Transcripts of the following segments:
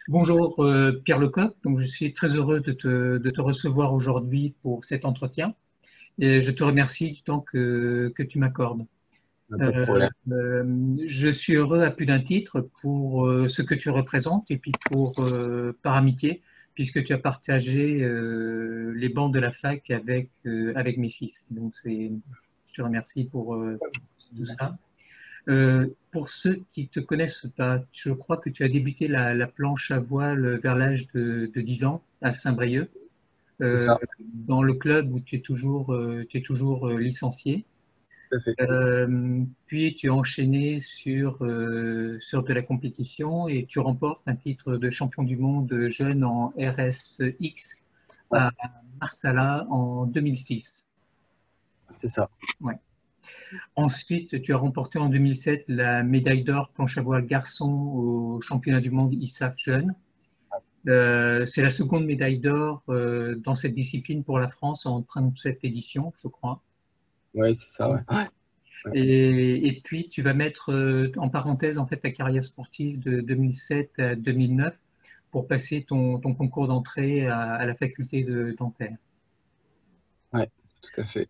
Bonjour Pierre Lecoq, donc je suis très heureux de te recevoir aujourd'hui pour cet entretien et je te remercie du temps que tu m'accordes. Pas de problème. Je suis heureux à plus d'un titre pour ce que tu représentes et puis par amitié, puisque tu as partagé les bancs de la fac avec mes fils. Je te remercie pour tout ça. Pour ceux qui te connaissent pas, je crois que tu as débuté la planche à voile vers l'âge de 10 ans à Saint-Brieuc, C'est euh, ça, dans le club où tu es toujours licencié. tout à fait. Puis tu as enchaîné sur de la compétition et tu remportes un titre de champion du monde jeune en RSX Ouais, à Marsala en 2006. c'est ça. Ouais. Ensuite, tu as remporté en 2007 la médaille d'or planche à voile garçon au championnat du monde ISAF jeune. C'est la seconde médaille d'or dans cette discipline pour la France en 37 éditions, je crois. Ouais, c'est ça, ouais. Ouais. Ouais. Et puis, tu vas mettre en parenthèse en fait ta carrière sportive de 2007 à 2009 pour passer ton concours d'entrée à la faculté de dentaire. Ouais, tout à fait.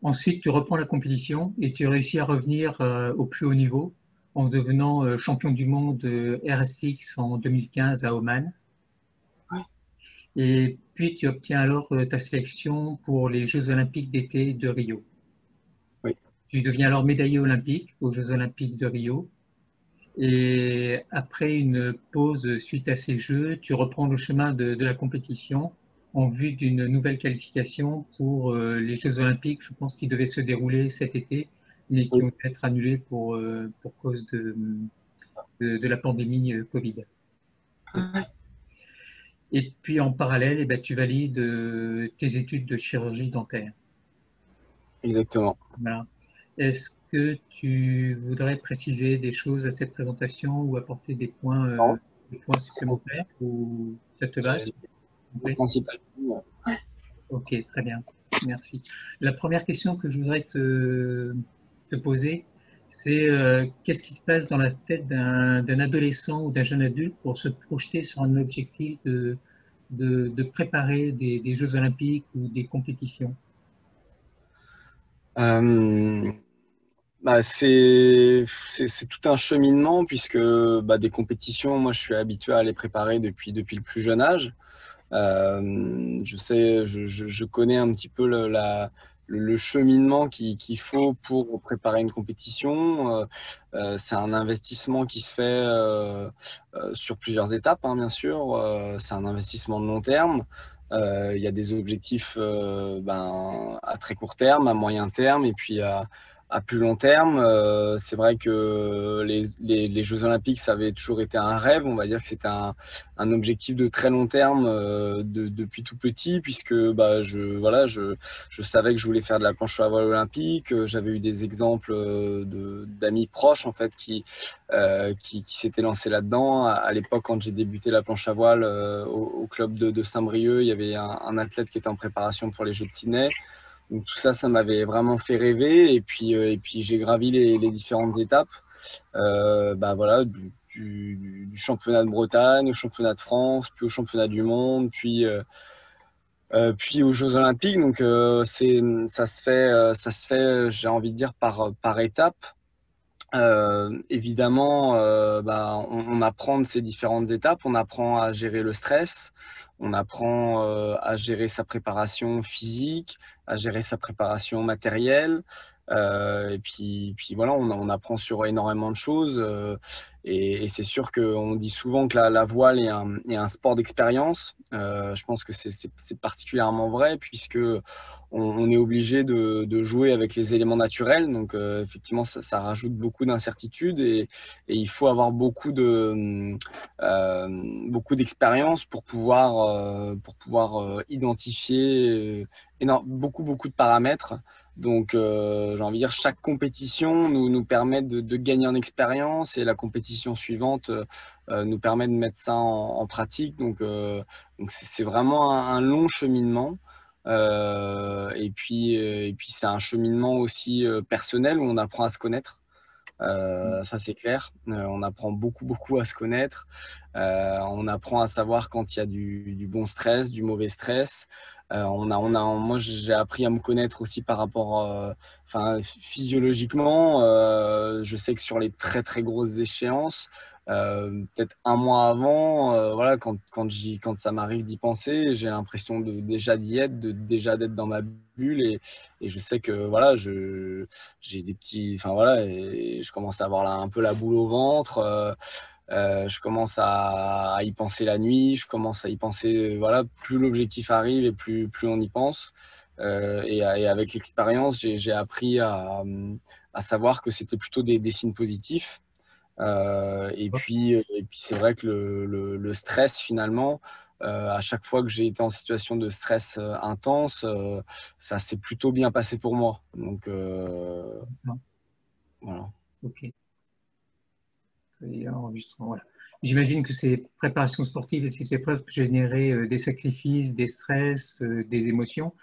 Ensuite, tu reprends la compétition et tu réussis à revenir au plus haut niveau en devenant champion du monde RSX en 2015 à Oman. Ouais. Et puis, tu obtiens alors ta sélection pour les Jeux olympiques d'été de Rio. Oui, Tu deviens alors médaillé olympique aux Jeux olympiques de Rio. Et après une pause suite à ces Jeux, tu reprends le chemin de la compétition en vue d'une nouvelle qualification pour les Jeux olympiques, je pense, qui devaient se dérouler cet été, mais qui oui. ont dû être annulés pour cause de la pandémie Covid. Ouais. Et puis en parallèle, eh ben, tu valides tes études de chirurgie dentaire. Exactement. Voilà. Est-ce que tu voudrais préciser des choses à cette présentation ou apporter Non, des points supplémentaires ou ça te va? le Oui. principal. Ok, très bien. Merci. La première question que je voudrais te poser, c'est qu'est-ce qui se passe dans la tête d'un adolescent ou d'un jeune adulte pour se projeter sur un objectif de préparer des Jeux olympiques ou des compétitions? Euh, c'est tout un cheminement puisque des compétitions, moi je suis habitué à les préparer depuis le plus jeune âge. Je sais, je connais un petit peu le cheminement qu'il faut pour préparer une compétition. C'est un investissement qui se fait sur plusieurs étapes, hein, bien sûr. C'est un investissement de long terme. Il y a des objectifs à très court terme, à moyen terme et puis à plus long terme. C'est vrai que les Jeux Olympiques, ça avait toujours été un rêve. On va dire que c'était un objectif de très long terme depuis tout petit, puisque je savais que je voulais faire de la planche à voile olympique. J'avais eu des exemples d'amis proches en fait qui s'étaient lancés là-dedans. À l'époque, quand j'ai débuté la planche à voile au club de Saint-Brieuc, il y avait un athlète qui était en préparation pour les Jeux de Sydney. Donc tout ça, ça m'avait vraiment fait rêver. Et puis j'ai gravi les différentes étapes. Voilà, du championnat de Bretagne au championnat de France, puis au championnat du monde, puis aux Jeux Olympiques. Donc ça se fait, j'ai envie de dire par étapes. Évidemment, on apprend de ces différentes étapes, on apprend à gérer le stress, on apprend à gérer sa préparation physique, à gérer sa préparation matérielle. Puis voilà, on apprend sur énormément de choses. Et c'est sûr qu'on dit souvent que la voile est un sport d'expérience. Je pense que c'est particulièrement vrai puisque on est obligé de jouer avec les éléments naturels. Donc, effectivement, ça rajoute beaucoup d'incertitudes et il faut avoir beaucoup d'expérience pour pouvoir identifier beaucoup de paramètres. Donc, j'ai envie de dire, chaque compétition nous permet de gagner en expérience et la compétition suivante nous permet de mettre ça en pratique. Donc c'est vraiment un long cheminement. Et puis c'est un cheminement aussi personnel où on apprend à se connaître. Ça c'est clair. On apprend beaucoup à se connaître. On apprend à savoir quand il y a du bon stress, du mauvais stress. Moi, j'ai appris à me connaître aussi par rapport, enfin, physiologiquement. Je sais que sur les très grosses échéances, peut-être un mois avant, voilà, quand ça m'arrive d'y penser, j'ai l'impression déjà d'y être, déjà d'être dans ma bulle et je sais que voilà, j'ai des petits, enfin voilà, et je commence à avoir un peu la boule au ventre. Je commence à y penser la nuit, je commence à y penser, voilà, plus l'objectif arrive et plus on y pense. Et avec l'expérience, j'ai appris à savoir que c'était plutôt des signes positifs. Et puis c'est vrai que le stress, finalement, à chaque fois que j'ai été en situation de stress intense, ça s'est plutôt bien passé pour moi. Donc, Non. voilà. Ok. Et enregistrement, voilà. J'imagine que ces préparations sportives et ces épreuves généraient des sacrifices, des stress, des émotions.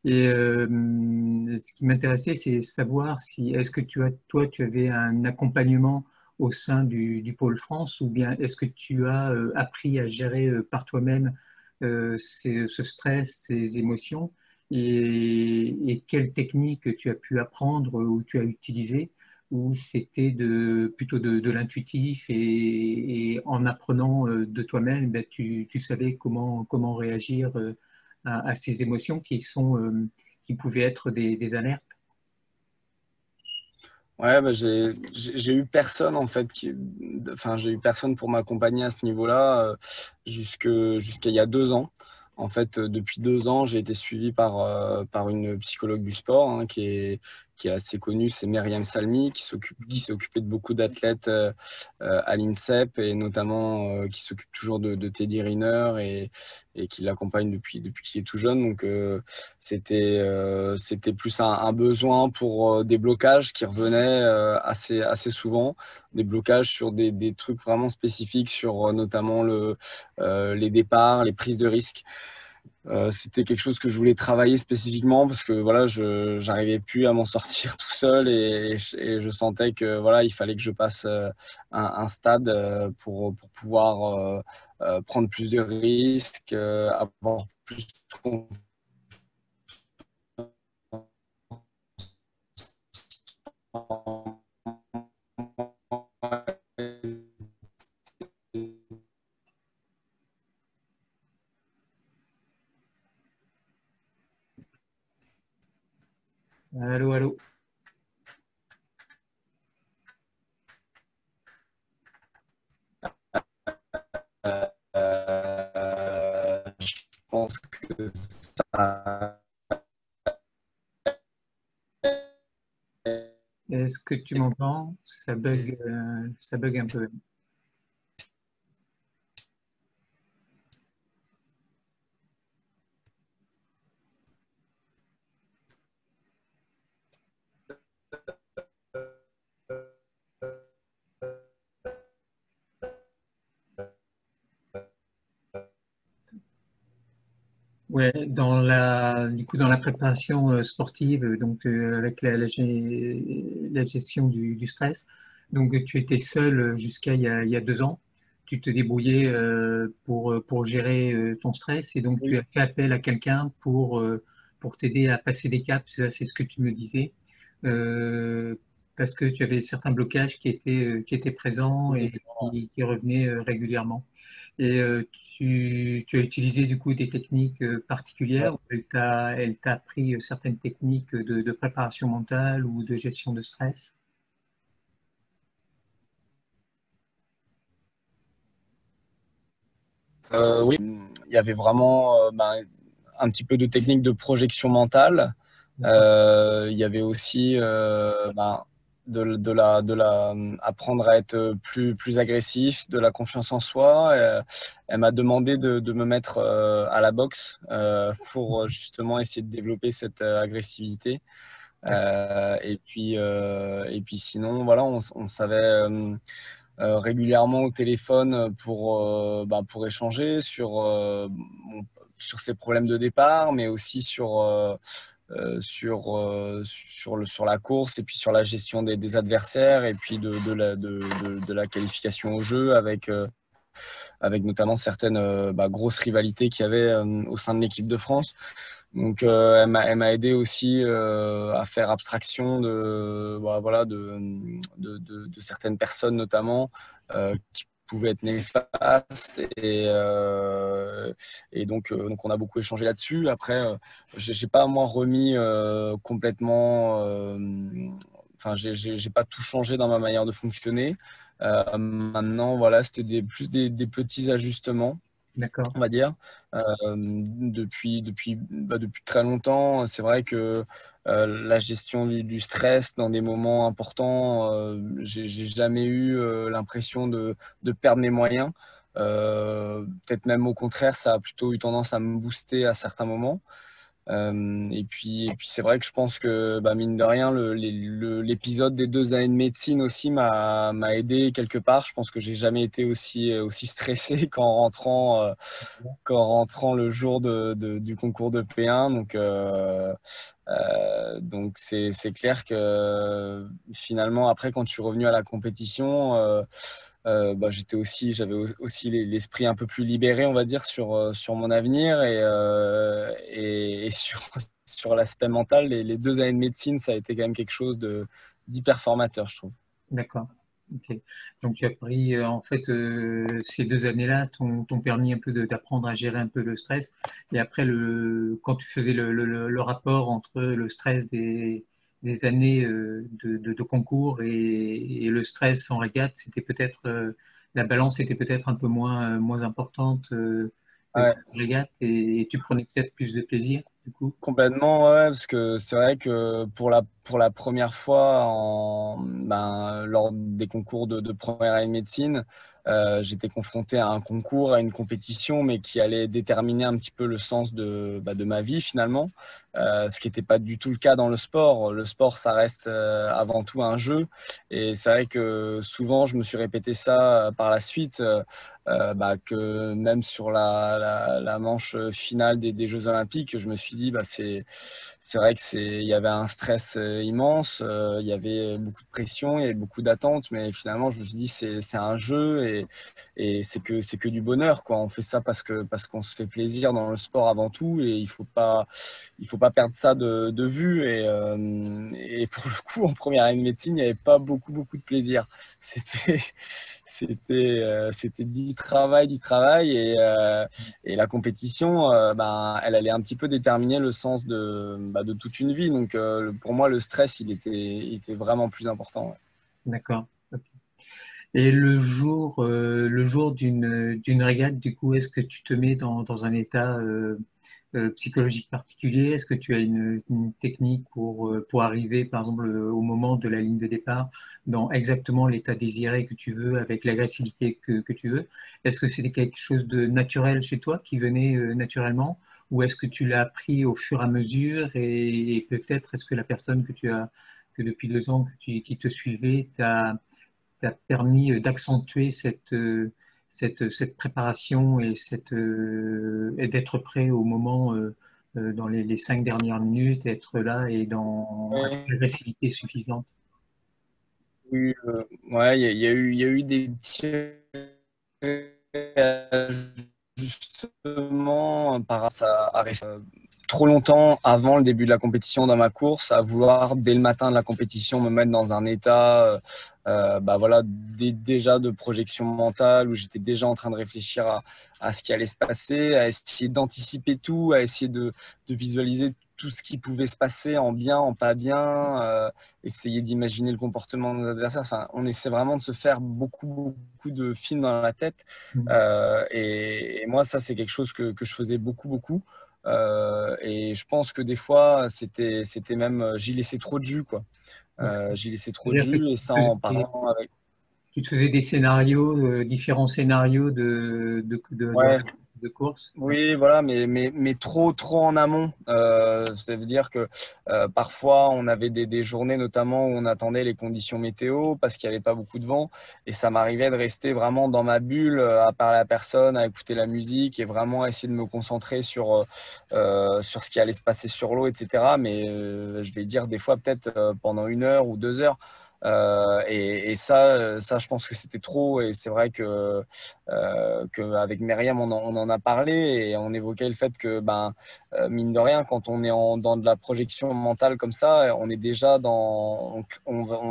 Et ce qui m'intéressait, c'est savoir si est-ce que toi, tu avais un accompagnement au sein du Pôle France ou bien est-ce que tu as appris à gérer par toi-même ce stress, ces émotions et quelles techniques tu as pu apprendre ou tu as utilisées ou c'était plutôt de l'intuitif et en apprenant de toi-même, ben, tu savais comment réagir à ces émotions qui pouvaient être des alertes. Ouais, bah, j'ai eu personne en fait enfin j'ai eu personne pour m'accompagner à ce niveau-là jusqu'à il y a 2 ans. En fait, depuis 2 ans, j'ai été suivi par une psychologue du sport hein, qui est assez connue, c'est Myriam Salmi, qui s'est occupée de beaucoup d'athlètes à l'INSEP et notamment qui s'occupe toujours de Teddy Riner et qui l'accompagne depuis qu'il est tout jeune. Donc, c'était plus un besoin pour des blocages qui revenaient assez souvent, des blocages sur des trucs vraiment spécifiques, sur notamment les départs, les prises de risques. C'était quelque chose que je voulais travailler spécifiquement parce que voilà, je n'arrivais plus à m'en sortir tout seul et je sentais que voilà, il fallait que je passe un stade pour pouvoir prendre plus de risques, avoir plus de Allô, allô. je pense que ça. Est-ce que tu m'entends? Ça bug un peu. Ouais, du coup, dans la préparation sportive, donc avec la gestion du stress, donc tu étais seul jusqu'à il y a 2 ans. Tu te débrouillais pour gérer ton stress et donc tu as fait appel à quelqu'un pour t'aider à passer des caps. Ça, c'est ce que tu me disais, Euh, parce que tu avais certains blocages qui étaient présents et qui revenaient régulièrement. Et tu as utilisé du coup des techniques particulières ou elle t'a appris certaines techniques de préparation mentale ou de gestion de stress? Oui, il y avait vraiment un petit peu de technique de projection mentale. D'accord. Il y avait aussi apprendre à être plus agressif, de la confiance en soi. Elle m'a demandé de me mettre à la boxe pour justement essayer de développer cette agressivité. Et puis sinon, voilà, on savait régulièrement au téléphone pour échanger sur ses problèmes de départ, mais aussi sur la course et puis sur la gestion des adversaires et puis de la qualification au jeu avec notamment certaines grosses rivalités qu'il y avait au sein de l'équipe de France. Donc, elle m'a aidé aussi à faire abstraction de certaines personnes, notamment, qui pouvaient être néfastes. Et donc, on a beaucoup échangé là-dessus. Après, j'ai pas, moi, remis complètement. Enfin, j'ai pas tout changé dans ma manière de fonctionner. Maintenant, voilà, c'était plus des petits ajustements, D'accord. on va dire. Depuis très longtemps, c'est vrai que la gestion du stress dans des moments importants, j'ai jamais eu l'impression de perdre mes moyens. Peut-être même au contraire, ça a plutôt eu tendance à me booster à certains moments. Et puis c'est vrai que je pense que mine de rien, l'épisode des 2 années de médecine aussi m'a aidé quelque part. Je pense que j'ai jamais été aussi stressé qu'en rentrant le jour du concours de P1. Donc c'est clair que finalement, après, quand je suis revenu à la compétition, j'avais aussi l'esprit un peu plus libéré, on va dire, sur mon avenir et sur l'aspect mental. Les 2 années de médecine, ça a été quand même quelque chose d'hyper formateur, je trouve. D'accord. Ok. Donc tu as pris, en fait, ces 2 années-là t'ont permis un peu d'apprendre à gérer un peu le stress. Et après, quand tu faisais le rapport entre le stress des années de concours et le stress en régate, c'était peut-être, la balance était peut-être un peu moins importante Ouais. en régate et tu prenais peut-être plus de plaisir, du coup. Complètement, ouais, parce que c'est vrai que pour la première fois lors des concours de première année de médecine, j'étais confronté à un concours, à une compétition, mais qui allait déterminer un petit peu le sens de ma vie finalement, ce qui n'était pas du tout le cas dans le sport. Le sport, ça reste avant tout un jeu, et c'est vrai que souvent je me suis répété ça par la suite. Que même sur la manche finale des Jeux Olympiques, je me suis dit, c'est vrai il y avait un stress immense, il y avait beaucoup de pression, il y avait beaucoup d'attentes, mais finalement, je me suis dit, c'est un jeu et c'est que du bonheur, quoi. On fait ça parce qu'on se fait plaisir dans le sport avant tout, et il faut pas perdre ça de vue. Et pour le coup, en première année de médecine, il n'y avait pas beaucoup de plaisir. C'était c'était du travail et la compétition, elle allait un petit peu déterminer le sens de toute une vie. Donc pour moi, le stress, il était vraiment plus important. Ouais. D'accord. Ok. Et le jour d'une régate, du coup, est-ce que tu te mets dans un état psychologique particulier? Est-ce que tu as une technique pour arriver, par exemple, au moment de la ligne de départ, dans exactement l'état désiré que tu veux, avec l'agressivité que tu veux? Est-ce que c'était quelque chose de naturel chez toi, qui venait naturellement? Ou est-ce que tu l'as appris au fur et à mesure et peut-être est-ce que la personne que depuis 2 ans qui te suivait t'a permis d'accentuer cette préparation et d'être prêt au moment, dans les 5 dernières minutes, être là et avec Ouais, l'agressivité suffisante. ouais, il y a eu des petits justement par rapport à rester trop longtemps avant le début de la compétition dans ma course, à vouloir dès le matin de la compétition me mettre dans un état voilà, déjà de projection mentale où j'étais déjà en train de réfléchir à ce qui allait se passer, à essayer d'anticiper tout, à essayer de visualiser tout ce qui pouvait se passer en bien, en pas bien, essayer d'imaginer le comportement de nos adversaires. Enfin, on essaie vraiment de se faire beaucoup de films dans la tête. Mm. Et moi, ça, c'est quelque chose que je faisais beaucoup. Et je pense que des fois, c'était même, j'y laissais trop de jus, quoi. D'accord. J'y laissais trop de C'est-à-dire que jus et ça en parlant avec. tu te faisais des scénarios, différents scénarios Ouais, de course. Oui, voilà, mais trop en amont. Ça veut dire que parfois, on avait des journées notamment où on attendait les conditions météo parce qu'il n'y avait pas beaucoup de vent. Et ça m'arrivait de rester vraiment dans ma bulle, à parler à personne, à écouter la musique et vraiment essayer de me concentrer sur ce qui allait se passer sur l'eau, etc. Mais je vais dire des fois peut-être pendant 1 heure ou 2 heures. Et ça, je pense que c'était trop. Et c'est vrai qu'avec Myriam, on en a parlé et on évoquait le fait que, mine de rien, quand on est dans de la projection mentale comme ça, on est déjà on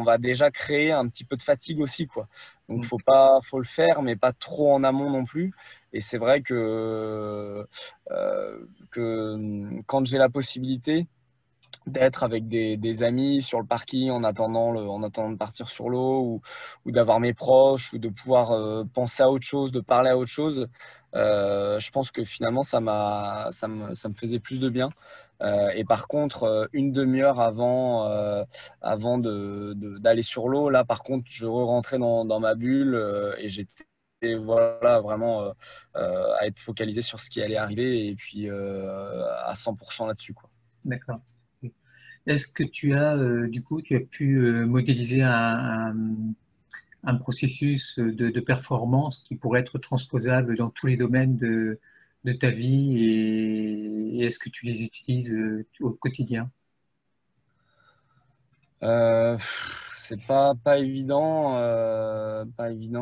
va déjà créer un petit peu de fatigue aussi, quoi. Donc, Mm. faut le faire, mais pas trop en amont non plus. Et c'est vrai que quand j'ai la possibilité d'être avec des amis sur le parking en attendant de partir sur l'eau ou d'avoir mes proches ou de pouvoir penser à autre chose, de parler à autre chose, je pense que finalement ça me faisait plus de bien. Et par contre, 1 demi-heure avant d'aller sur l'eau, là par contre, je re-rentrais dans ma bulle et j'étais voilà, vraiment à être focalisé sur ce qui allait arriver et puis à 100% là-dessus, quoi. D'accord. Est-ce que tu as, du coup, tu as pu modéliser un processus de performance qui pourrait être transposable dans tous les domaines de ta vie et est-ce que tu les utilises au quotidien? C'est pas évident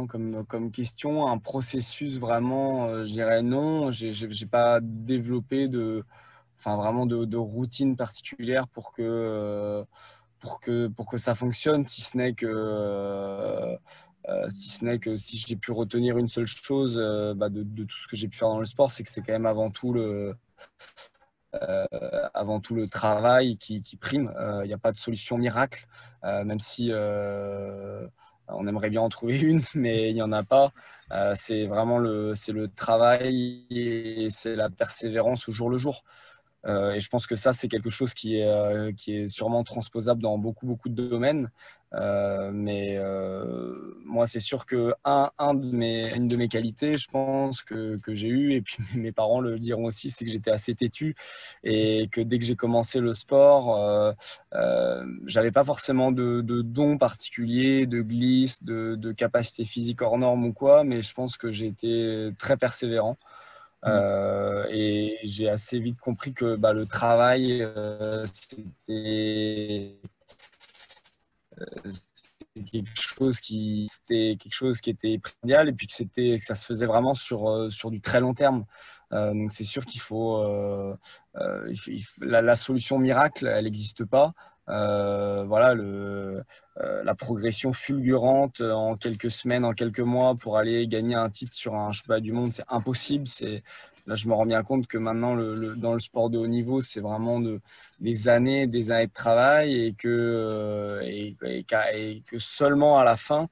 comme question. Un processus vraiment, je dirais non. J'ai pas développé enfin vraiment de routine particulière pour que ça fonctionne, si ce n'est que si j'ai pu retenir une seule chose de tout ce que j'ai pu faire dans le sport, c'est que c'est quand même avant tout le travail qui prime. Il n'y a pas de solution miracle, même si on aimerait bien en trouver une, mais il n'y en a pas. C'est le travail et c'est la persévérance au jour le jour. Et je pense que ça, c'est quelque chose qui est sûrement transposable dans beaucoup de domaines. Moi, c'est sûr que une de mes qualités, je pense que j'ai eu, et puis mes parents le diront aussi, c'est que j'étais assez têtu et que dès que j'ai commencé le sport, j'avais pas forcément de dons particuliers, de glisse, de capacité physique hors norme ou quoi, mais je pense que j'ai été très persévérant. Mm. Et j'ai assez vite compris que le travail, c'était quelque chose qui était primordial et puis que ça se faisait vraiment sur du très long terme. Donc c'est sûr qu'il faut, la solution miracle, elle n'existe pas. Voilà, la progression fulgurante en quelques semaines, en quelques mois pour aller gagner un titre sur un championnat du monde, c'est impossible. Là, je me rends bien compte que maintenant, dans le sport de haut niveau, c'est vraiment des années de travail et que seulement à la fin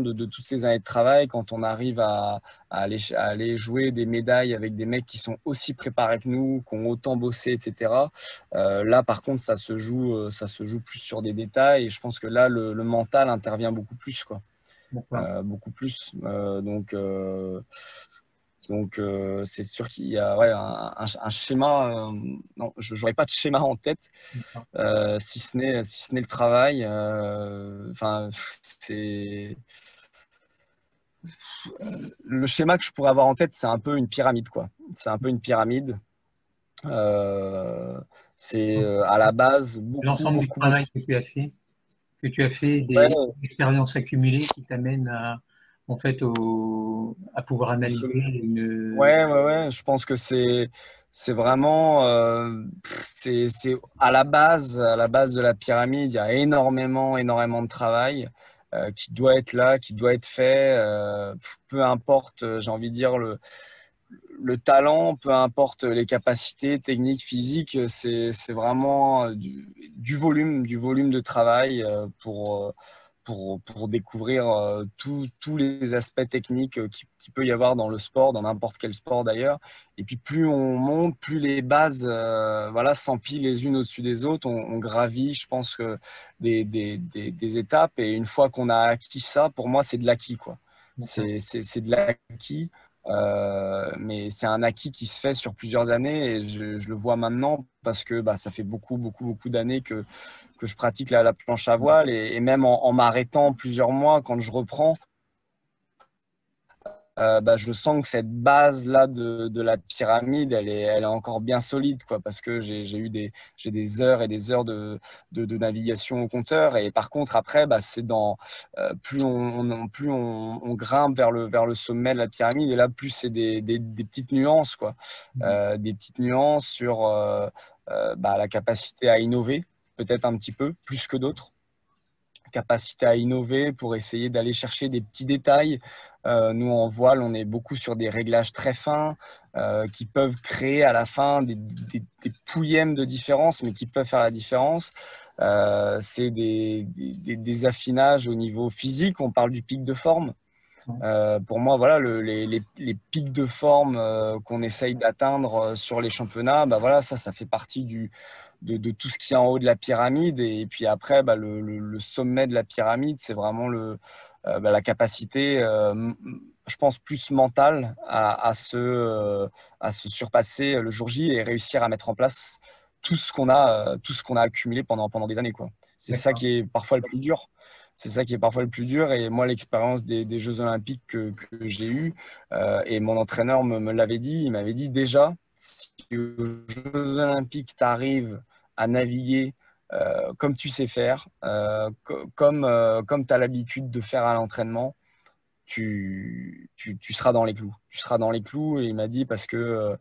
de toutes ces années de travail, quand on arrive à aller jouer des médailles avec des mecs qui sont aussi préparés que nous, qui ont autant bossé, etc. Là, par contre, ça se joue plus sur des détails et je pense que là, le mental intervient beaucoup plus, quoi. D'accord. Beaucoup plus. C'est sûr qu'il y a ouais, un schéma. Non, je n'aurais pas de schéma en tête, D'accord. si ce n'est le travail. Enfin, c'est le schéma que je pourrais avoir en tête, c'est un peu une pyramide, quoi. C'est un peu une pyramide. Euh, c'est à la base L'ensemble du travail que tu as fait, des Ouais, expériences accumulées qui t'amènent en fait, à pouvoir analyser une. ouais. Je pense que c'est vraiment c'est à la base de la pyramide. Il y a énormément de travail qui doit être là, qui doit être fait. Peu importe, j'ai envie de dire le talent, peu importe les capacités techniques, physiques, c'est vraiment du volume de travail pour découvrir tous les aspects techniques qui peut y avoir dans le sport, dans n'importe quel sport d'ailleurs. Et puis plus on monte, plus les bases voilà, s'empilent les unes au-dessus des autres. On gravit, je pense, que des étapes. Et une fois qu'on a acquis ça, pour moi, c'est de l'acquis, quoi. C'est de l'acquis. Mais c'est un acquis qui se fait sur plusieurs années et je le vois maintenant parce que ça fait beaucoup d'années que je pratique la planche à voile et même en m'arrêtant plusieurs mois, quand je reprends, je sens que cette base-là de la pyramide, elle est encore bien solide, quoi, parce que j'ai des heures et des heures de navigation au compteur. Et par contre, après, c'est plus on grimpe vers le sommet de la pyramide, et là, plus c'est des petites nuances, quoi. Des petites nuances sur la capacité à innover, peut-être un petit peu, plus que d'autres capacité à innover pour essayer d'aller chercher des petits détails. Nous, en voile, on est beaucoup sur des réglages très fins qui peuvent créer à la fin des pouillèmes de différence, mais qui peuvent faire la différence. C'est des affinages au niveau physique. On parle du pic de forme. Pour moi, voilà, les pics de forme qu'on essaye d'atteindre sur les championnats, voilà, ça fait partie de tout ce qui est en haut de la pyramide. Et puis après, le sommet de la pyramide, c'est vraiment la capacité, je pense, plus mentale à se surpasser le jour J et réussir à mettre en place tout ce qu'on a accumulé pendant des années, quoi. C'est ça D'accord. qui est parfois le plus dur. C'est ça qui est parfois le plus dur. Et moi, l'expérience des Jeux Olympiques que j'ai eue, et mon entraîneur me l'avait dit, il m'avait dit déjà, si aux Jeux Olympiques, tu arrives à naviguer comme tu sais faire, comme tu as l'habitude de faire à l'entraînement, tu seras dans les clous. Tu seras dans les clous, et il m'a dit parce que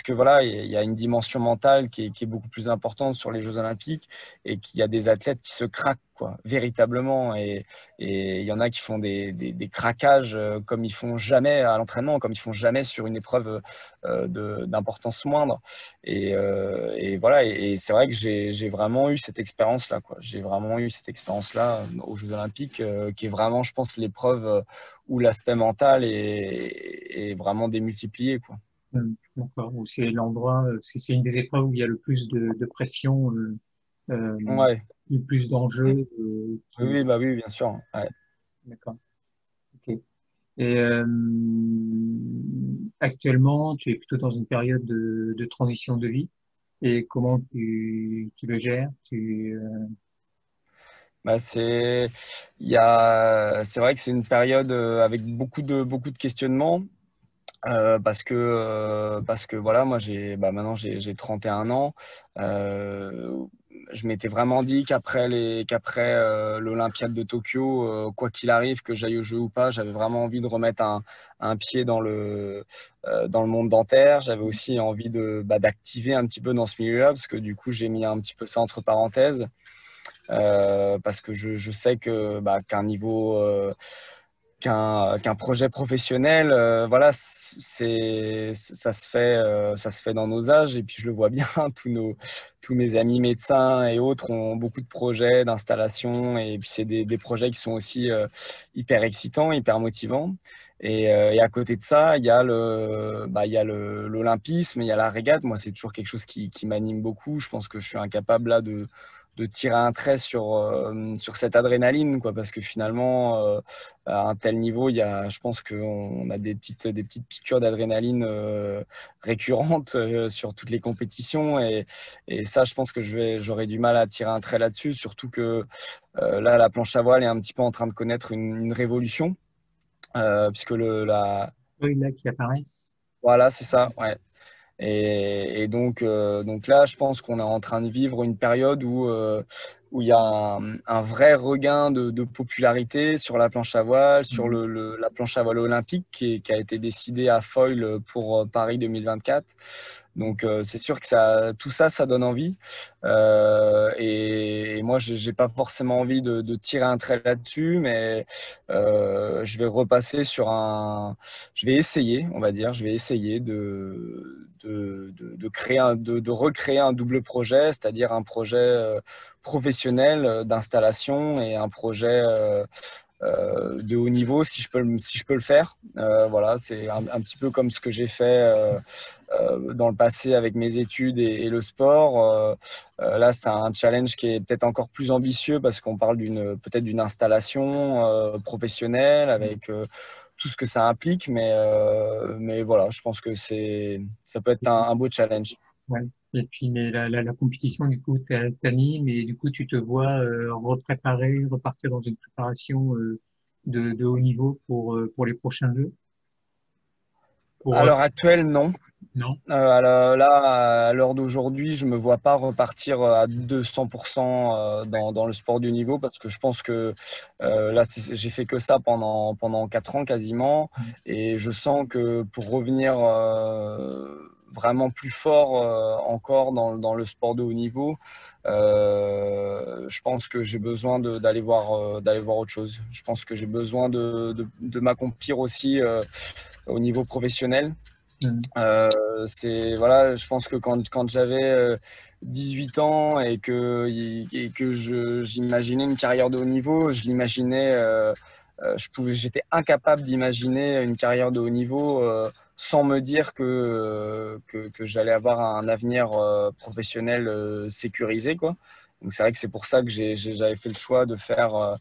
voilà, il y a une dimension mentale qui est beaucoup plus importante sur les Jeux Olympiques et qu'il y a des athlètes qui se craquent, quoi, véritablement. Et il y en a qui font des craquages comme ils font jamais à l'entraînement, comme ils font jamais sur une épreuve d'importance moindre. Et voilà, et c'est vrai que j'ai vraiment eu cette expérience-là, quoi. J'ai vraiment eu cette expérience-là aux Jeux Olympiques, qui est vraiment, je pense, l'épreuve où l'aspect mental est vraiment démultiplié, quoi. D'accord. Ou c'est l'endroit, c'est une des épreuves où il y a le plus de pression, euh, Ouais. le plus d'enjeux. Oui, oui, oui, bien sûr. Ouais. D'accord. Ok. Et actuellement, tu es plutôt dans une période de transition de vie. Et comment tu le gères? C'est, c'est vrai que c'est une période avec beaucoup de questionnements. Parce que voilà, moi maintenant j'ai 31 ans. Euh, je m'étais vraiment dit qu'après l'Olympiade de Tokyo, quoi qu'il arrive, que j'aille au jeu ou pas, j'avais vraiment envie de remettre un pied dans le monde dentaire. J'avais aussi envie d'activer un petit peu dans ce milieu-là, parce que du coup j'ai mis un petit peu ça entre parenthèses, parce que je sais que qu'un niveau qu'un projet professionnel, voilà, ça se fait dans nos âges. Et puis je le vois bien, tous mes amis médecins et autres ont beaucoup de projets d'installation. Et puis c'est des projets qui sont aussi hyper excitants, hyper motivants. Et à côté de ça, il y a l'olympisme, il y a la régate. Moi, c'est toujours quelque chose qui m'anime beaucoup. Je pense que je suis incapable là de tirer un trait sur cette adrénaline, quoi, parce que finalement, à un tel niveau, je pense qu'on a des petites piqûres d'adrénaline récurrentes sur toutes les compétitions, et ça, je pense que j'aurais du mal à tirer un trait là-dessus, surtout que là, la planche à voile est un petit peu en train de connaître une révolution, puisque Oui, là qui apparaissent. voilà, c'est ça, ouais. Et donc là, je pense qu'on est en train de vivre une période où il y a un vrai regain de popularité sur la planche à voile, sur la planche à voile olympique qui a été décidée à Foyle pour Paris 2024. Donc c'est sûr que tout ça, ça donne envie. Et moi, j'ai pas forcément envie de tirer un trait là-dessus, mais je vais repasser je vais essayer, on va dire, je vais essayer de créer de recréer un double projet, c'est-à-dire un projet professionnel d'installation et un projet de haut niveau, si je peux le faire. Voilà, c'est un petit peu comme ce que j'ai fait dans le passé avec mes études et le sport. Là, c'est un challenge qui est peut-être encore plus ambitieux parce qu'on parle peut-être d'une installation professionnelle avec tout ce que ça implique, mais voilà, je pense que ça peut être un beau challenge. Ouais. Et puis, mais la compétition, du coup, t'anime et du coup, tu te vois repréparer, repartir dans une préparation de haut niveau pour les prochains jeux. À Pour, l'heure actuelle, non. non? Là, à l'heure d'aujourd'hui, je me vois pas repartir à 200% dans le sport du niveau parce que je pense que là, j'ai fait que ça pendant 4 ans quasiment et je sens que pour revenir vraiment plus fort encore dans le sport de haut niveau, je pense que j'ai besoin d'aller voir autre chose. Je pense que j'ai besoin de m'accomplir aussi au niveau professionnel. Mm. Voilà, je pense que quand j'avais 18 ans et que j'imaginais une carrière de haut niveau, je l'imaginais, j'étais incapable d'imaginer une carrière de haut niveau sans me dire que j'allais avoir un avenir professionnel sécurisé, quoi. Donc c'est vrai que c'est pour ça que j'avais fait le choix de faire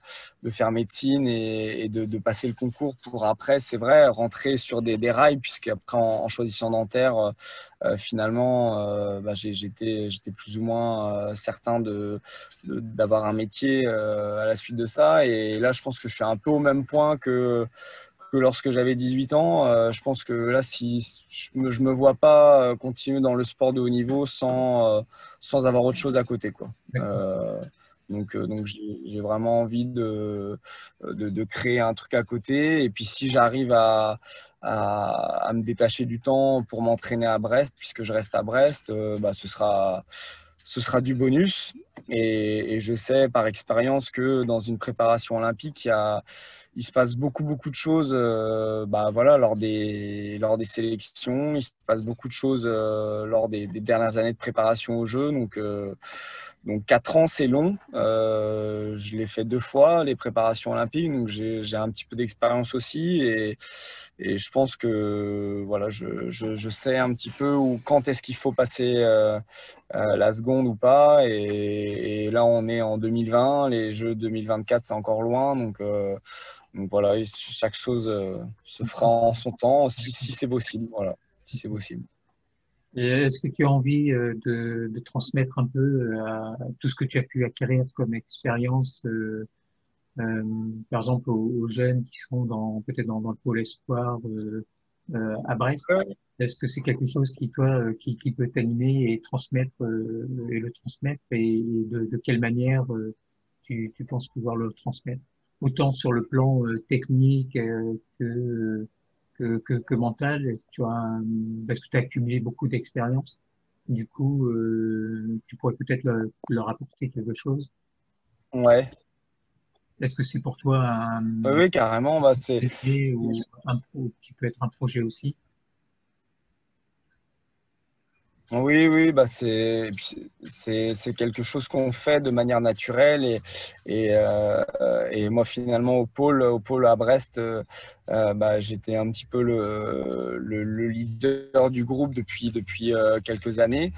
médecine et de passer le concours pour après, c'est vrai, rentrer sur des rails, puisqu'après en choisissant dentaire, finalement, j'étais plus ou moins certain d'avoir un métier à la suite de ça. Et là, je pense que je suis un peu au même point que lorsque j'avais 18 ans. Je pense que là, si je me vois pas continuer dans le sport de haut niveau sans avoir autre chose à côté, quoi. D'accord. Donc j'ai vraiment envie de créer un truc à côté. Et puis si j'arrive à me détacher du temps pour m'entraîner à Brest, puisque je reste à Brest, ce sera du bonus. Et je sais par expérience que dans une préparation olympique, il se passe beaucoup de choses voilà, lors des sélections. Il se passe beaucoup de choses lors des dernières années de préparation aux Jeux. Donc 4 ans, c'est long. Je l'ai fait 2 fois, les préparations olympiques. Donc j'ai un petit peu d'expérience aussi. Et je pense que voilà, je sais un petit peu quand est-ce qu'il faut passer la seconde ou pas. Et là, on est en 2020. Les Jeux 2024, c'est encore loin. Donc voilà, et chaque chose se fera en son temps, si c'est possible. Voilà, si c'est possible. Et est-ce que tu as envie de transmettre un peu tout ce que tu as pu acquérir comme expérience, euh, par exemple aux jeunes qui sont peut-être dans le pôle espoir à Brest? Ouais. Est-ce que c'est quelque chose qui toi qui peut t'animer et transmettre et le transmettre et de quelle manière tu penses pouvoir le transmettre? Autant sur le plan technique que mental, est-ce que parce que tu as accumulé beaucoup d'expérience, du coup, tu pourrais peut-être leur apporter quelque chose. Ouais. Est-ce que c'est pour toi Oui, oui, carrément. projet ou qui peut être un projet aussi? Oui, oui, c'est quelque chose qu'on fait de manière naturelle et moi finalement au pôle à Brest, j'étais un petit peu le leader du groupe depuis quelques années.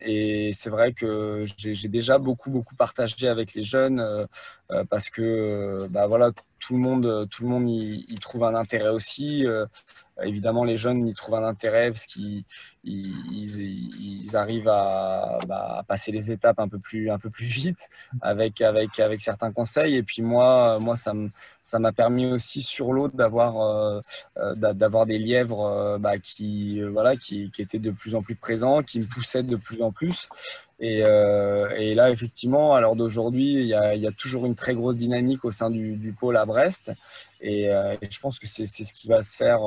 Et c'est vrai que j'ai déjà beaucoup partagé avec les jeunes parce que voilà, tout le monde y trouve un intérêt aussi. Évidemment, les jeunes y trouvent un intérêt parce ils arrivent à passer les étapes un peu plus vite avec certains conseils. Et puis moi ça m'a permis aussi sur l'autre d'avoir des lièvres voilà, qui étaient de plus en plus présents, qui me poussaient de plus en plus. Et là, effectivement, à l'heure d'aujourd'hui, il y a toujours une très grosse dynamique au sein du pôle à Brest. Et je pense que c'est ce qui va se faire.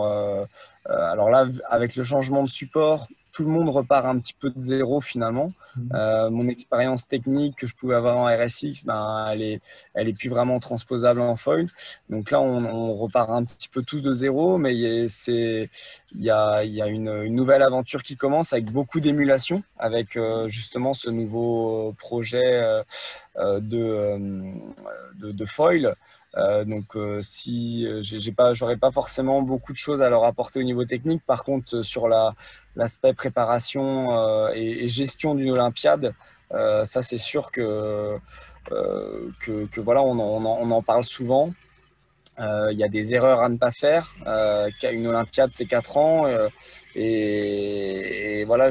Alors là, avec le changement de support, tout le monde repart un petit peu de zéro finalement. Mon expérience technique que je pouvais avoir en RSX, elle est plus vraiment transposable en foil. Donc là, on repart un petit peu tous de zéro, mais il y a une nouvelle aventure qui commence avec beaucoup d'émulation, avec justement ce nouveau projet de foil. Si j'aurais pas forcément beaucoup de choses à leur apporter au niveau technique. Par contre, sur l'aspect préparation et gestion d'une Olympiade, ça c'est sûr que voilà, on en parle souvent. Il y a des erreurs à ne pas faire. Une Olympiade, c'est 4 ans. Et voilà,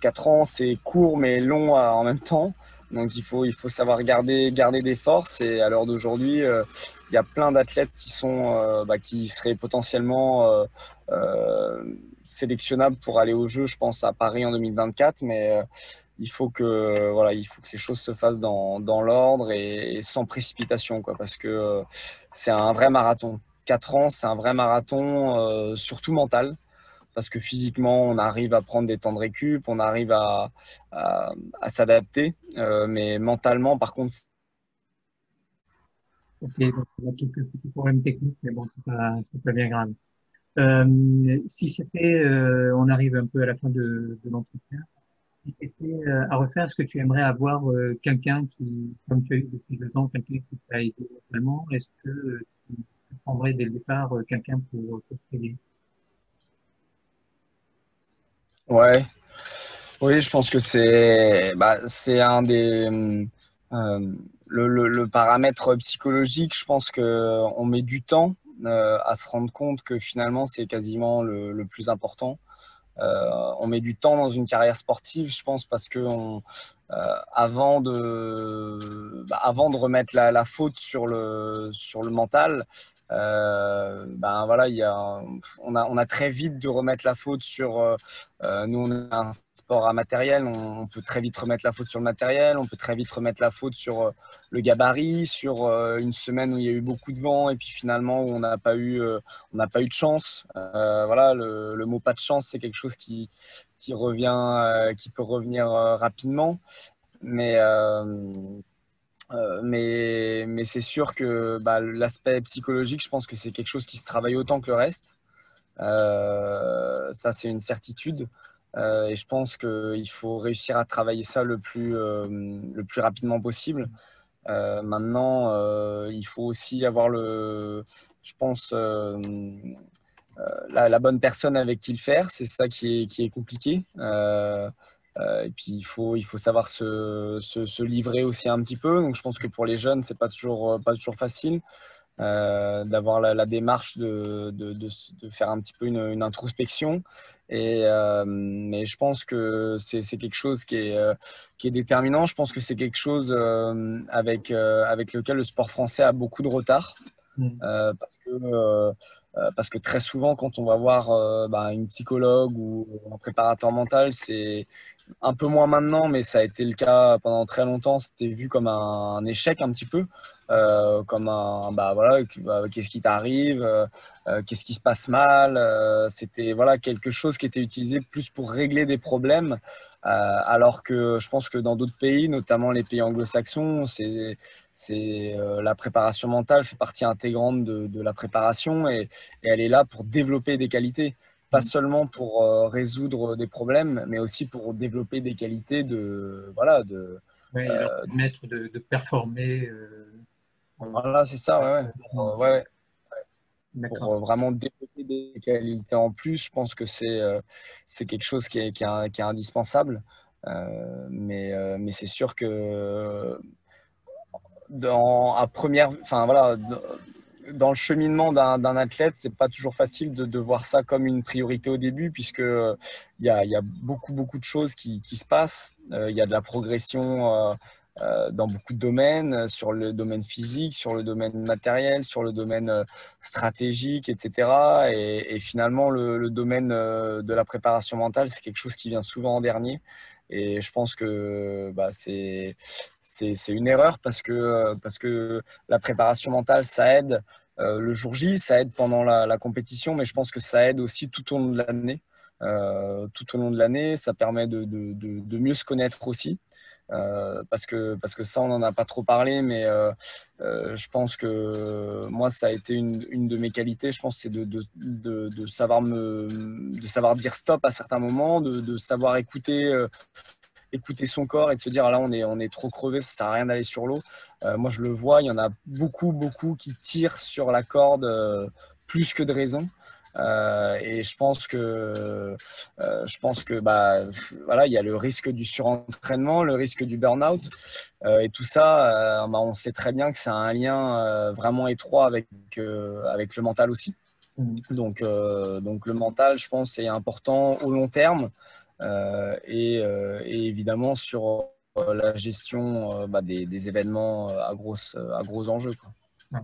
4 ans, c'est court mais long en même temps. Donc il faut savoir garder des forces. Et à l'heure d'aujourd'hui, il y a plein d'athlètes qui seraient potentiellement sélectionnables pour aller aux Jeux, je pense, à Paris en 2024. Mais il faut que les choses se fassent dans l'ordre et sans précipitation, quoi, parce que c'est un vrai marathon. 4 ans, c'est un vrai marathon, surtout mental, parce que physiquement, on arrive à prendre des temps de récup, on arrive à s'adapter, mais mentalement, par contre, Ok, donc il y a quelques petits problèmes techniques, mais bon, c'est pas bien grave. Si c'était, on arrive un peu à la fin de l'entretien, si c'était à refaire, est-ce que tu aimerais avoir quelqu'un qui, comme tu as eu depuis 2 ans, quelqu'un qui t'a aidé vraiment, est-ce que tu prendrais dès le départ quelqu'un pour t'aider? ouais, oui, je pense que c'est un des euh, le paramètre psychologique. Je pense que on met du temps à se rendre compte que finalement c'est quasiment le plus important. On met du temps dans une carrière sportive, je pense, parce que avant de remettre la faute sur le mental, ben voilà, on a très vite de remettre la faute sur. Nous, on a un sport à matériel, on peut très vite remettre la faute sur le matériel, on peut très vite remettre la faute sur le gabarit, sur une semaine où il y a eu beaucoup de vent et puis finalement où on n'a pas eu de chance. Voilà, le mot pas de chance, c'est quelque chose qui revient, qui peut revenir rapidement. Mais, euh, mais c'est sûr que bah, l'aspect psychologique, je pense que c'est quelque chose qui se travaille autant que le reste. Ça, c'est une certitude. Et je pense qu'il faut réussir à travailler ça le plus rapidement possible. Maintenant, il faut aussi avoir je pense, la bonne personne avec qui le faire. C'est ça qui est compliqué. Et puis il faut savoir se livrer aussi un petit peu. Donc je pense que pour les jeunes, c'est pas toujours facile d'avoir la démarche de faire un petit peu une introspection. Mais je pense que c'est quelque chose qui est déterminant. Je pense que c'est quelque chose avec lequel le sport français a beaucoup de retard. Mm. Parce que très souvent, quand on va voir bah, une psychologue ou un préparateur mental, c'est un peu moins maintenant, mais ça a été le cas pendant très longtemps. C'était vu comme un échec un petit peu, comme un bah voilà, qu'est-ce qui t'arrive, qu'est-ce qui se passe mal. C'était voilà quelque chose qui était utilisé plus pour régler des problèmes, alors que je pense que dans d'autres pays, notamment les pays anglo-saxons, la préparation mentale fait partie intégrante de la préparation et elle est là pour développer des qualités pas Mm. seulement pour résoudre des problèmes, mais aussi pour développer des qualités voilà, Ouais, et leur permettre de performer. voilà, c'est ça, ouais, ouais. Pour D'accord. vraiment développer des qualités en plus, je pense que c'est quelque chose qui est indispensable. Mais c'est sûr que enfin voilà, dans le cheminement d'un athlète, c'est pas toujours facile de voir ça comme une priorité au début, puisque il y a beaucoup de choses qui se passent. Il y a de la progression dans beaucoup de domaines, sur le domaine physique, sur le domaine matériel, sur le domaine stratégique, etc. Et finalement, le domaine de la préparation mentale, c'est quelque chose qui vient souvent en dernier. Et je pense que bah, c'est une erreur parce que la préparation mentale, ça aide le jour J, ça aide pendant la compétition, mais je pense que ça aide aussi tout au long de l'année. Tout au long de l'année, ça permet de mieux se connaître aussi. Parce que ça, on n'en a pas trop parlé, mais je pense que moi, ça a été une de mes qualités. Je pense que c'est de savoir dire stop à certains moments, de savoir écouter son corps et de se dire ah là on est trop crevé, ça sert à rien d'aller sur l'eau. Moi je le vois, il y en a beaucoup qui tirent sur la corde plus que de raison. Et je pense que bah, voilà, il y a le risque du surentraînement, le risque du burn-out. Et tout ça, bah, on sait très bien que c'est un lien vraiment étroit avec le mental aussi. Donc le mental, je pense, est important au long terme et évidemment sur la gestion bah, des événements à gros enjeux, quoi. Ouais.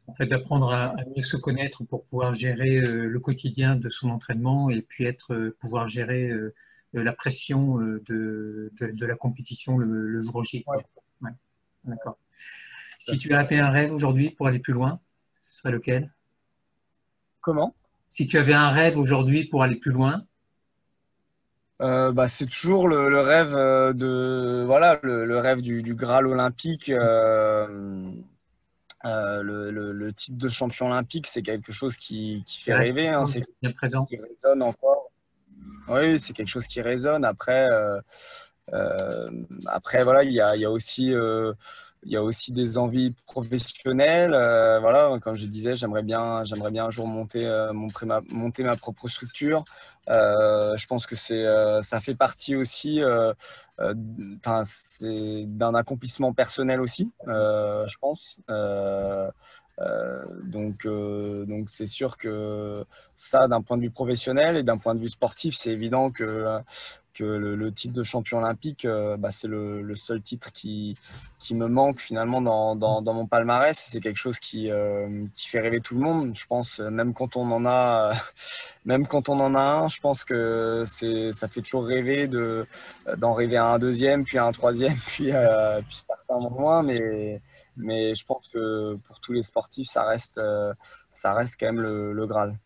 En fait, d'apprendre à mieux se connaître pour pouvoir gérer le quotidien de son entraînement et puis pouvoir gérer la pression de la compétition le jour J, quoi. Ouais. Ouais, d'accord. Si tu avais un rêve aujourd'hui pour aller plus loin, ce serait lequel? Comment? Si tu avais un rêve aujourd'hui pour aller plus loin, Bah, c'est toujours le rêve voilà le rêve du Graal olympique. Le titre de champion olympique, c'est quelque chose qui qui fait reste rêver, hein, c'est quelque bien chose présent. qui résonne encore. Oui, c'est quelque chose qui résonne. Après, voilà, il y a aussi des envies professionnelles. Voilà, comme je disais, j'aimerais bien un jour monter ma propre structure. Je pense que ça fait partie aussi d'un accomplissement personnel aussi, je pense. Donc c'est sûr que ça, d'un point de vue professionnel et d'un point de vue sportif, c'est évident que le titre de champion olympique, bah, c'est le seul titre qui me manque finalement dans mon palmarès. C'est quelque chose qui fait rêver tout le monde. Je pense, même quand on en a, même quand on en a un, je pense que ça fait toujours rêver d'en rêver à un deuxième, puis à un troisième, puis certains moins. Mais je pense que pour tous les sportifs, ça reste quand même le Graal.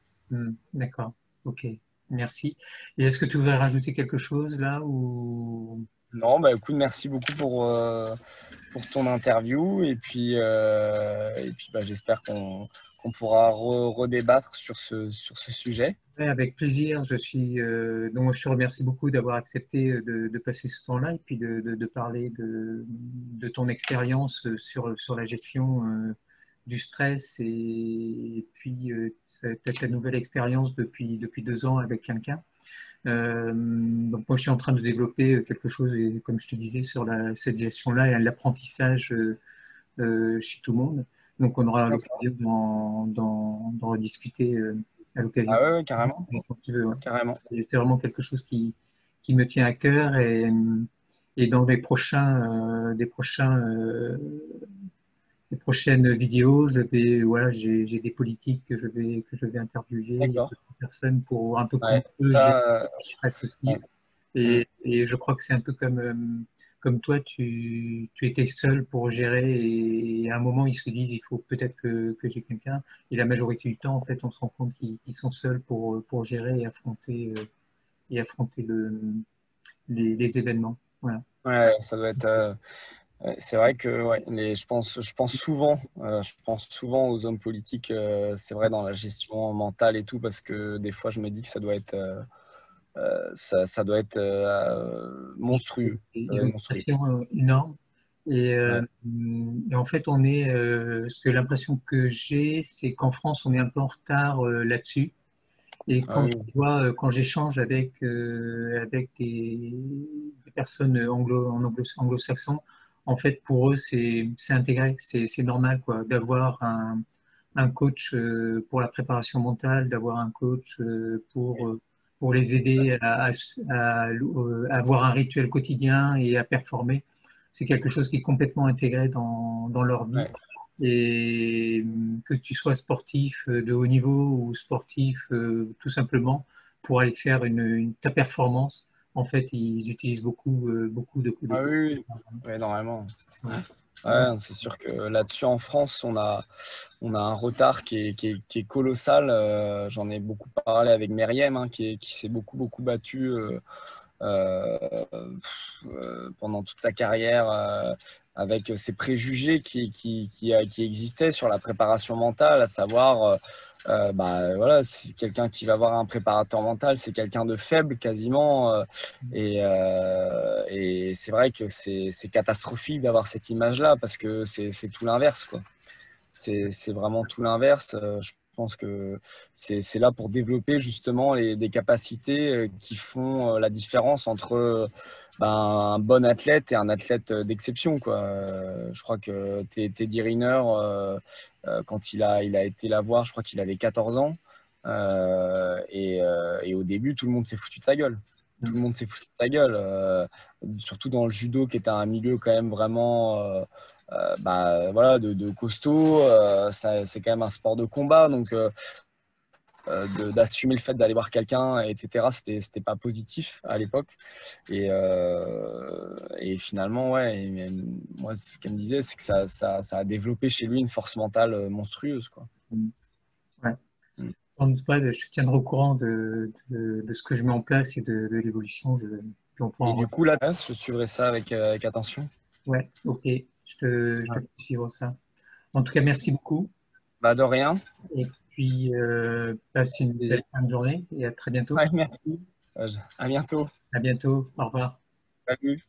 D'accord, ok, merci. Et est-ce que tu voudrais rajouter quelque chose là ou... Non, bah écoute, merci beaucoup pour ton interview et puis bah, j'espère qu'on pourra redébattre sur ce sujet. Ouais, avec plaisir. Donc, je te remercie beaucoup d'avoir accepté de passer ce temps-là et puis de parler de ton expérience sur la gestion du stress et puis peut-être ta nouvelle expérience depuis 2 ans avec quelqu'un. Donc moi, je suis en train de développer quelque chose, et comme je te disais, sur cette gestion-là et l'apprentissage chez tout le monde. Donc on aura D'accord. l'occasion d'en rediscuter à l'occasion. Ah ouais, ouais, carrément, Quand tu veux, ouais. carrément. Et c'est vraiment quelque chose qui me tient à cœur et dans des prochaines vidéos, voilà, j'ai des politiques que je vais interviewer, D'accord. des personnes pour voir un peu comment Ouais, eux gèrent ça, le stress ouais. aussi. Mm. Et je crois que c'est un peu comme toi, tu étais seul pour gérer et à un moment, ils se disent, il faut peut-être que j'ai quelqu'un. Et la majorité du temps, en fait, on se rend compte qu'ils sont seuls pour gérer et affronter les événements. Voilà. Ouais, ça doit être. Ouais, c'est vrai que ouais, je pense souvent aux hommes politiques. C'est vrai dans la gestion mentale et tout, parce que des fois, je me dis que ça doit être monstrueux. Ça doit Ils ont être une monstrueux. pression énorme. Et, Ouais. et en fait, ce que l'impression que j'ai, c'est qu'en France, on est un peu en retard là-dessus. Et Ah oui. quand j'échange avec des personnes anglo-saxons, en fait, pour eux, c'est intégré, c'est normal, quoi, d'avoir un coach pour la préparation mentale, d'avoir un coach pour les aider à avoir un rituel quotidien et à performer. C'est quelque chose qui est complètement intégré dans leur vie. Ouais. Et que tu sois sportif de haut niveau ou sportif tout simplement pour aller faire ta performance, en fait, ils utilisent beaucoup de Ah coachs. oui, oui. Ouais, énormément. Ouais. Ouais, c'est sûr que là-dessus, en France, on a un retard qui est colossal. J'en ai beaucoup parlé avec Meriem, hein, qui s'est beaucoup battu euh, pendant toute sa carrière avec ses préjugés qui existaient sur la préparation mentale, à savoir, bah, voilà, c'est quelqu'un qui va avoir un préparateur mental, c'est quelqu'un de faible quasiment. Et c'est vrai que c'est catastrophique d'avoir cette image-là parce que c'est tout l'inverse, quoi. C'est vraiment tout l'inverse. Je pense que c'est là pour développer justement des capacités qui font la différence entre un bon athlète et un athlète d'exception, quoi. Je crois que Teddy Riner, quand il a été la voir, je crois qu'il avait 14 ans. Et au début, tout le monde s'est foutu de sa gueule. Tout le monde s'est foutu de sa gueule. Surtout dans le judo, qui est un milieu quand même vraiment voilà, de costaud. C'est quand même un sport de combat. Donc, d'assumer le fait d'aller voir quelqu'un, etc., c'était pas positif à l'époque. Et finalement, ouais, moi, ce qu'elle me disait, c'est que ça a développé chez lui une force mentale monstrueuse, quoi. Ouais. En tout cas, je te tiendrai au courant de ce que je mets en place et de l'évolution. Et du coup, là, je suivrai ça avec attention. Ouais, ok, je te fais suivre ça. En tout cas, merci beaucoup. Bah, de rien. Et puis, passe une belle fin de journée et à très bientôt. Ouais, merci. À bientôt. À bientôt. Au revoir. Salut.